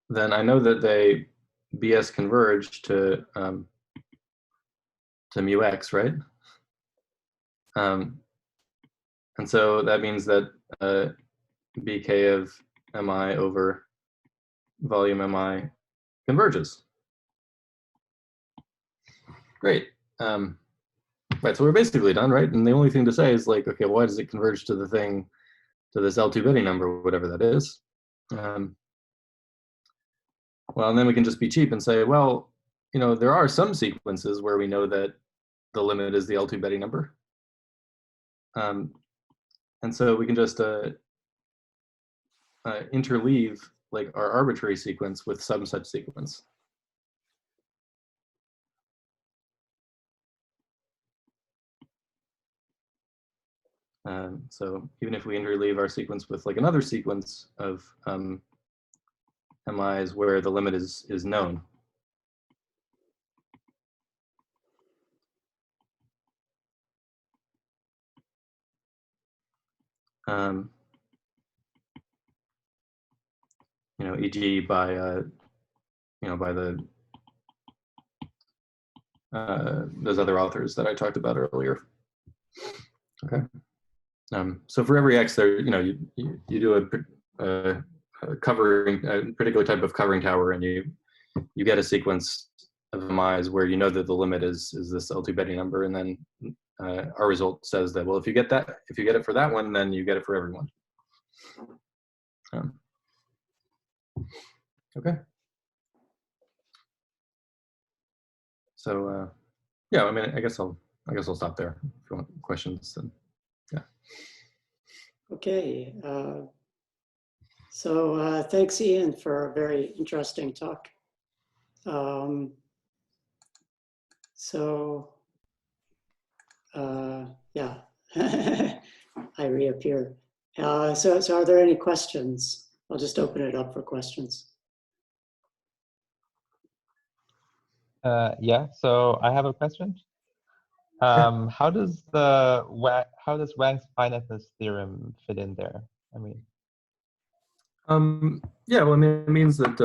then I know that they BS converge to mu X, right? And so that means that BK of MI over volume MI converges. Great. Right, so we're basically done, right? And the only thing to say is like, okay, why does it converge to this L2 Betti number, whatever that is? Well, and then we can just be cheap and say, well, there are some sequences where we know that the limit is the L2 Betti number. And so we can just interleave like our arbitrary sequence with some such sequence. So even if we interleave our sequence with like another sequence of MIs where the limit is known. E.g. by by those other authors that I talked about earlier. Okay. So for every X there, you do a covering, a particular type of covering tower, and you get a sequence of MIs where you know that the limit is this L2 Betti number, and then our result says that, well, if you get it for that one, then you get it for everyone. Okay. So yeah, I mean, I guess I'll stop there. If you want questions, then yeah. Okay. So thanks, Ian, for a very interesting talk. So yeah, I reappear. So are there any questions? I'll just open it up for questions. Yeah, so I have a question. How does Wang's finiteness theorem fit in there? I mean, yeah, well, I mean, it means that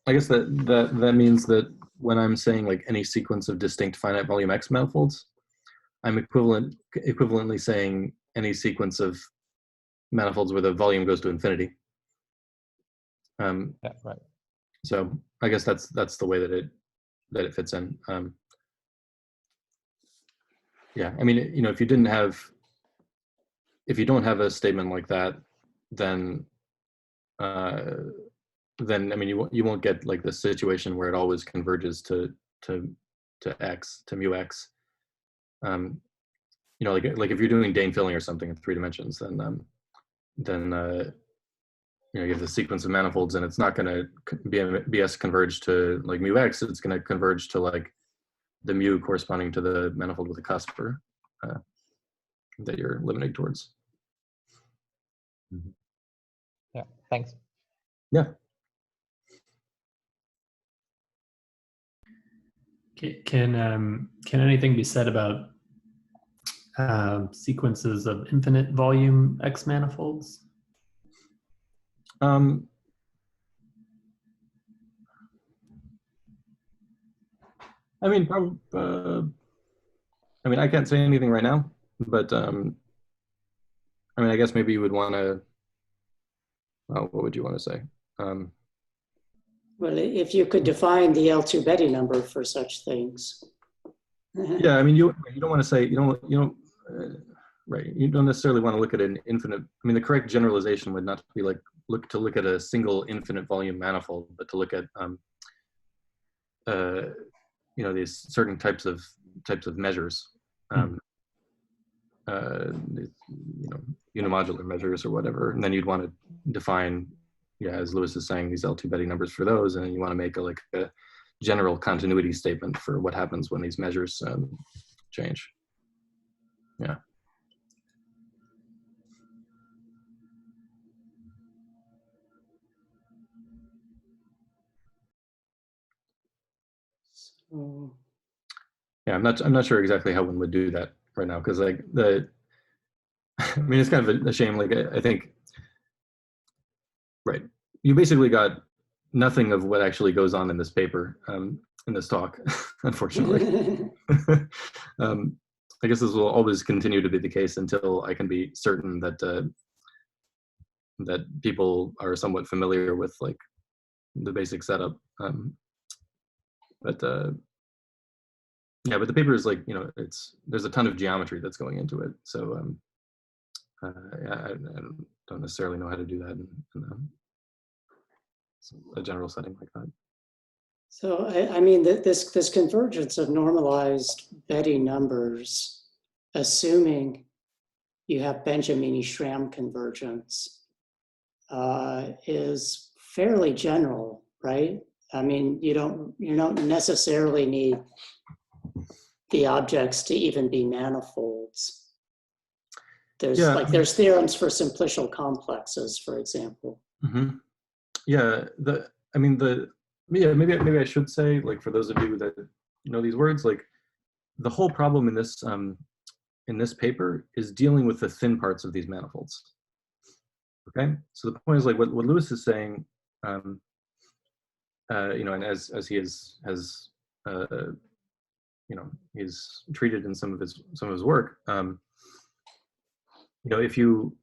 I guess that means that when I'm saying like any sequence of distinct finite volume X manifolds, I'm equivalently saying any sequence of manifolds where the volume goes to infinity. yeah, right. So I guess that's the way that it fits in. Yeah, I mean, you know, if you don't have a statement like that, then I mean, you won't get like the situation where it always converges to X, to mu X. You know, like if you're doing Dane filling or something in 3 dimensions, then you know, you have the sequence of manifolds, and it's not going to BS converge to like mu X. It's going to converge to like the mu corresponding to the manifold with a cusp that you're limiting towards. Yeah, thanks. Yeah. Can anything be said about sequences of infinite volume X manifolds? I mean, I mean, I can't say anything right now, but I mean, I guess maybe you would want to. What would you want to say? Well, if you could define the L2 Betti number for such things. Yeah, I mean, you don't want to say right. You don't necessarily want to look at an infinite. I mean, the correct generalization would not be like look at a single infinite volume manifold, but to look at you know, these certain types of measures, you know, unimodular measures or whatever, and then you'd want to define, yeah, as Lewis is saying, these L2 Betti numbers for those, and then you want to make a general continuity statement for what happens when these measures change. Yeah. So, Yeah, I'm not sure exactly how one would do that right now, because like I mean, it's kind of a shame. Like I think, right, you basically got nothing of what actually goes on in this paper, in this talk, unfortunately. I guess this will always continue to be the case until I can be certain that that people are somewhat familiar with like the basic setup. But yeah, but the paper is like, you know, there's a ton of geometry that's going into it. So I don't necessarily know how to do that in a general setting like that. So I mean, this convergence of normalized Betti numbers, assuming you have Benjamini-Schramm convergence, is fairly general, right? I mean, you don't necessarily need the objects to even be manifolds. There's there's theorems for simplicial complexes, for example. Mm-hmm. Yeah, maybe I should say, like, for those of you that know these words, like the whole problem in this paper is dealing with the thin parts of these manifolds. Okay, so the point is like what Lewis is saying, you know, and as he has you know, he's treated in some of his work, you know, if you,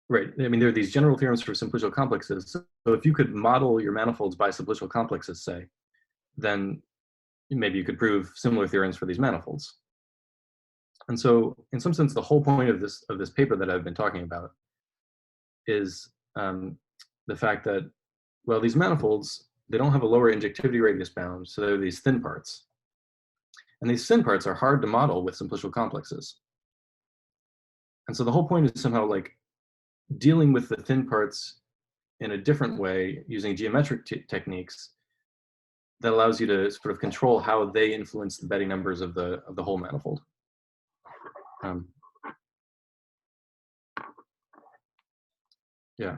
right, I mean, there are these general theorems for simplicial complexes. So if you could model your manifolds by simplicial complexes, say, then maybe you could prove similar theorems for these manifolds. And so in some sense, the whole point of this paper that I've been talking about is the fact that, well, these manifolds, they don't have a lower injectivity radius bound, so they're these thin parts. And these thin parts are hard to model with simplicial complexes. And so the whole point is somehow like dealing with the thin parts in a different way using geometric techniques that allows you to sort of control how they influence the Betti numbers of the whole manifold. Yeah.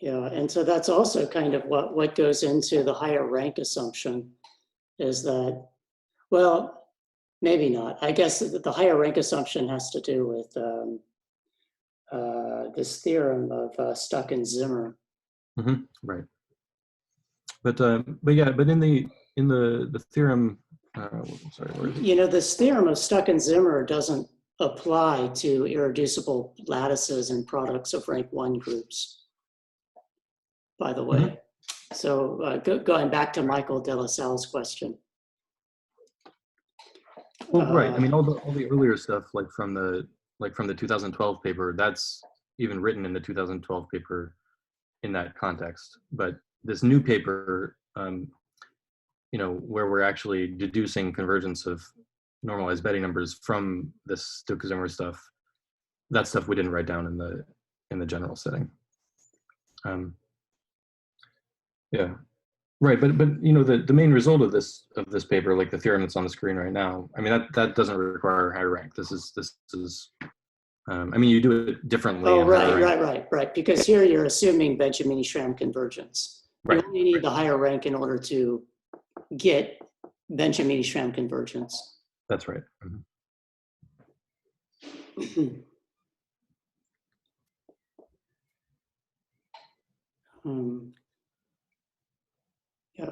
Yeah, and so that's also kind of what goes into the higher rank assumption is that, well, maybe not. I guess the higher rank assumption has to do with this theorem of Stuck and Zimmer. Mm-hmm. Right. But yeah, but in the theorem, sorry, where is it? You know, this theorem of Stuck and Zimmer doesn't apply to irreducible lattices and products of rank 1 groups, by the way. Mm-hmm. So going back to Michael de la Salle's question. Well, right. I mean, all the earlier stuff, like from the 2012 paper, that's even written in the 2012 paper in that context. But this new paper, you know, where we're actually deducing convergence of normalized Betti numbers from this Stuck-Zimmer stuff, that stuff we didn't write down in the general setting. Yeah. Right, but you know, the main result of this paper, like the theorem that's on the screen right now, I mean that doesn't require higher rank. This is I mean, you do it differently. Oh, right. Because here you're assuming Benjamini-Schramm convergence. Right. You only need the higher rank in order to get Benjamini-Schramm convergence. That's right. Mm-hmm. Yeah.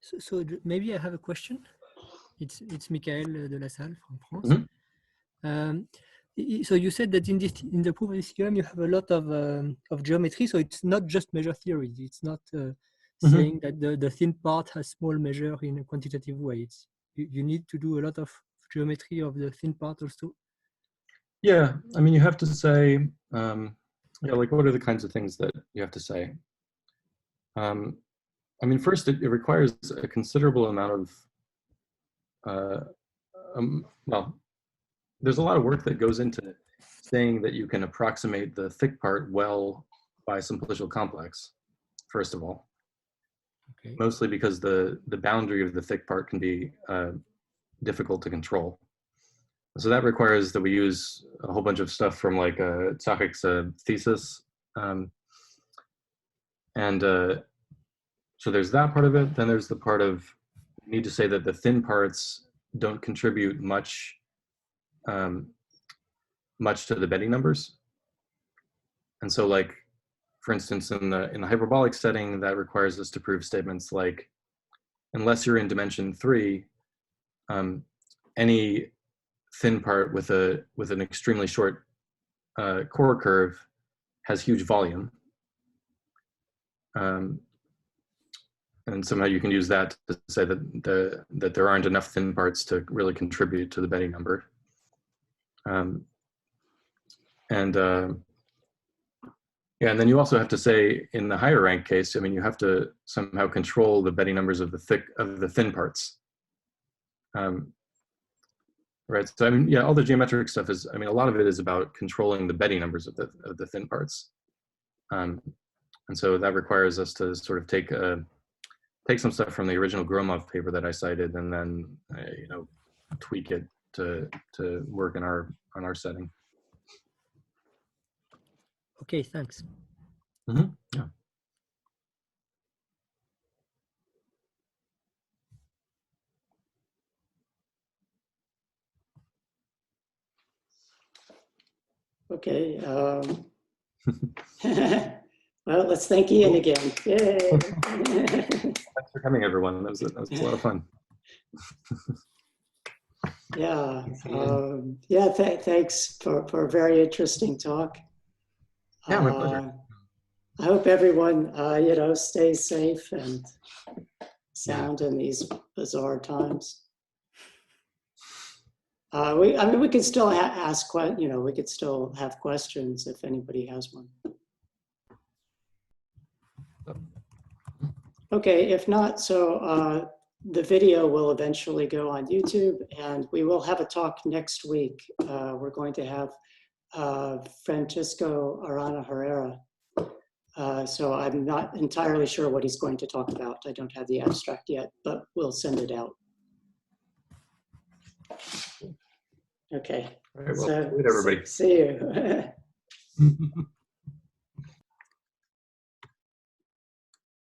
So maybe I have a question. It's Michael de la Salle from France. Mm-hmm. So you said that in the proof of this theorem you have a lot of geometry. So it's not just measure theory. It's not saying that the thin part has small measure in a quantitative way. You need to do a lot of geometry of the thin part also. Yeah, I mean, you have to say, yeah, like what are the kinds of things that you have to say? I mean, first, it requires a considerable amount of, well, there's a lot of work that goes into saying that you can approximate the thick part well by simplicial complex, first of all. Okay. Mostly because the boundary of the thick part can be difficult to control. So that requires that we use a whole bunch of stuff from like Tzachik's thesis. So there's that part of it. Then there's the part of, you need to say that the thin parts don't contribute much to the Betti numbers. And so like, for instance, in the hyperbolic setting, that requires us to prove statements like, unless you're in dimension 3, any thin part with an extremely short core curve has huge volume. And somehow you can use that to say that there aren't enough thin parts to really contribute to the Betti number. Yeah, and then you also have to say in the higher rank case, I mean, you have to somehow control the Betti numbers of the thin parts. Right. So I mean, yeah, all the geometric stuff is, I mean, a lot of it is about controlling the Betti numbers of the thin parts. And so that requires us to sort of take some stuff from the original Gromov paper that I cited, and then you know, tweak it to work on our setting. Okay, thanks. Mm-hmm. Yeah. Okay. Well, let's thank Ian again. Yay. Thanks for coming, everyone. That was a lot of fun. Yeah. Yeah. Thanks for a very interesting talk. Yeah, my pleasure. I hope everyone, you know, stays safe and sound in these bizarre times. I mean, we could still ask, you know, we could still have questions if anybody has one. Okay, if not, so the video will eventually go on YouTube, and we will have a talk next week. We're going to have Francisco Arana Herrera. So I'm not entirely sure what he's going to talk about. I don't have the abstract yet, but we'll send it out. Okay. All right, well, So, good, everybody. see you.